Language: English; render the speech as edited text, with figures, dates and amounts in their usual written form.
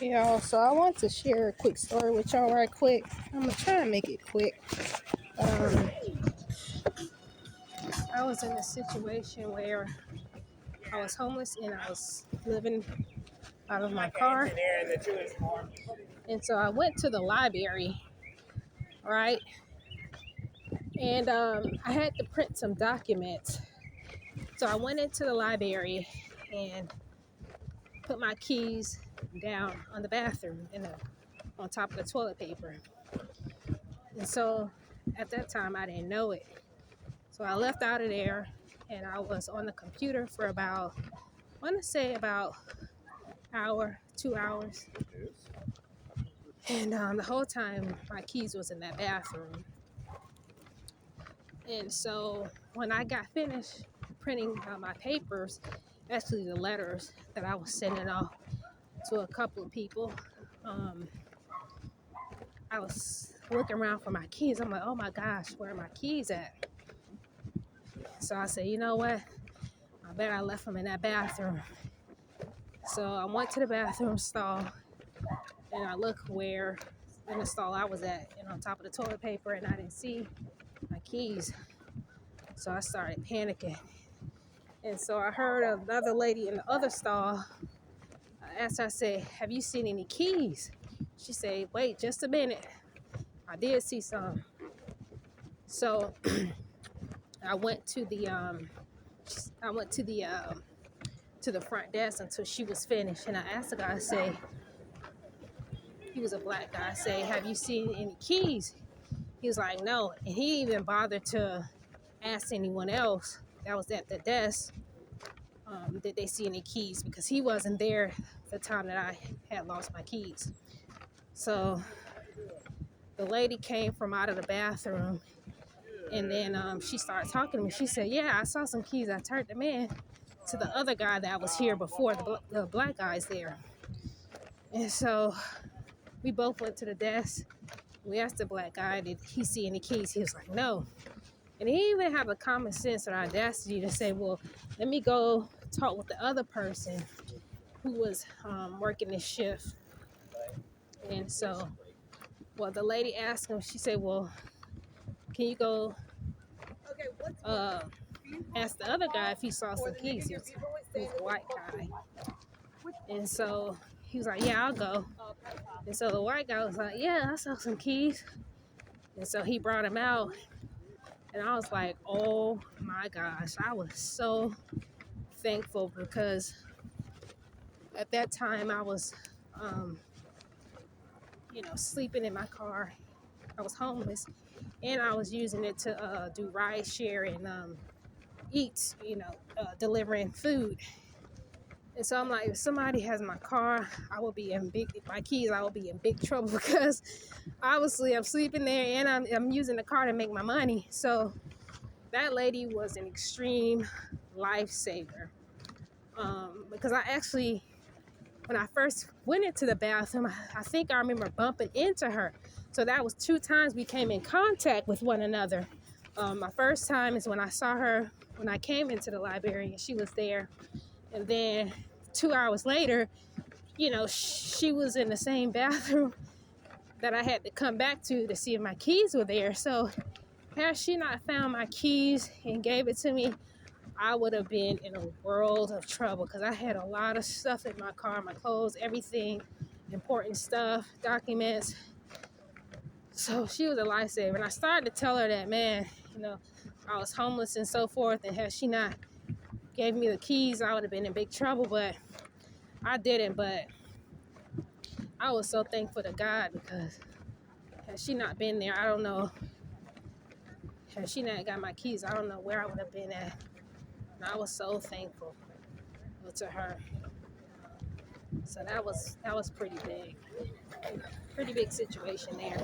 Y'all, so I want to share a quick story with y'all right quick. I'm gonna try and make it quick. Um, I was in a situation where I was homeless and I was living out of my car. And so I went to the library, right? And I had to print some documents. So I went into the library and put my keys down on the bathroom on top of the toilet paper. And so at that time, I didn't know it. So I left out of there and I was on the computer for about, I want to say about hour, 2 hours. And the whole time my keys was in that bathroom. And so when I got finished printing my papers, actually the letters that I was sending off to a couple of people, I was looking around for my keys. I'm like, oh my gosh, where are my keys at? So I said, you know what? I bet I left them in that bathroom. So I went to the bathroom stall and I looked where in the stall I was at and on top of the toilet paper, and I didn't see my keys. So I started panicking. And so I heard another lady in the other stall. I asked her, I said, have you seen any keys? She said, wait just a minute. I did see some. So I went to the to the front desk until she was finished, and I asked the guy, I say, he was a black guy, I say, have you seen any keys? He was like, no. And he even bothered to ask anyone else that was at the desk, did they see any keys? Because he wasn't there the time that I had lost my keys. So the lady came from out of the bathroom, and then she started talking to me. She said, yeah, I saw some keys. I turned them in to the other guy that was here before, the black guy's there. And so we both went to the desk. We asked the black guy, did he see any keys? He was like, no. And he even had the common sense or audacity to say, well, let me go talk with the other person who was working this shift. And so, well, the lady asked him, she said, well, can you go ask the other guy if he saw some keys? He was a white guy. And so he was like, yeah, I'll go. And so the white guy was like, yeah, I saw some keys. And so he brought him out. And I was like, oh my gosh, I was so thankful because at that time I was, sleeping in my car. I was homeless and I was using it to do ride share and eat, delivering food. And so I'm like, if somebody has my car, my keys, I will be in big trouble because obviously I'm sleeping there and I'm using the car to make my money. So that lady was an extreme lifesaver. Because I actually, when I first went into the bathroom, I think I remember bumping into her. So that was 2 times we came in contact with one another. My first time is when I saw her when I came into the library and she was there. And then 2 hours later, she was in the same bathroom that I had to come back to see if my keys were there. So had she not found my keys and gave it to me, I would have been in a world of trouble because I had a lot of stuff in my car, my clothes, everything, important stuff, documents. So she was a lifesaver. And I started to tell her that, man, I was homeless and so forth. And had she not gave me the keys, I would have been in big trouble. But I didn't. But I was so thankful to God because had she not been there, I don't know. Had she not got my keys, I don't know where I would have been at. And I was so thankful to her. So that was pretty big situation there.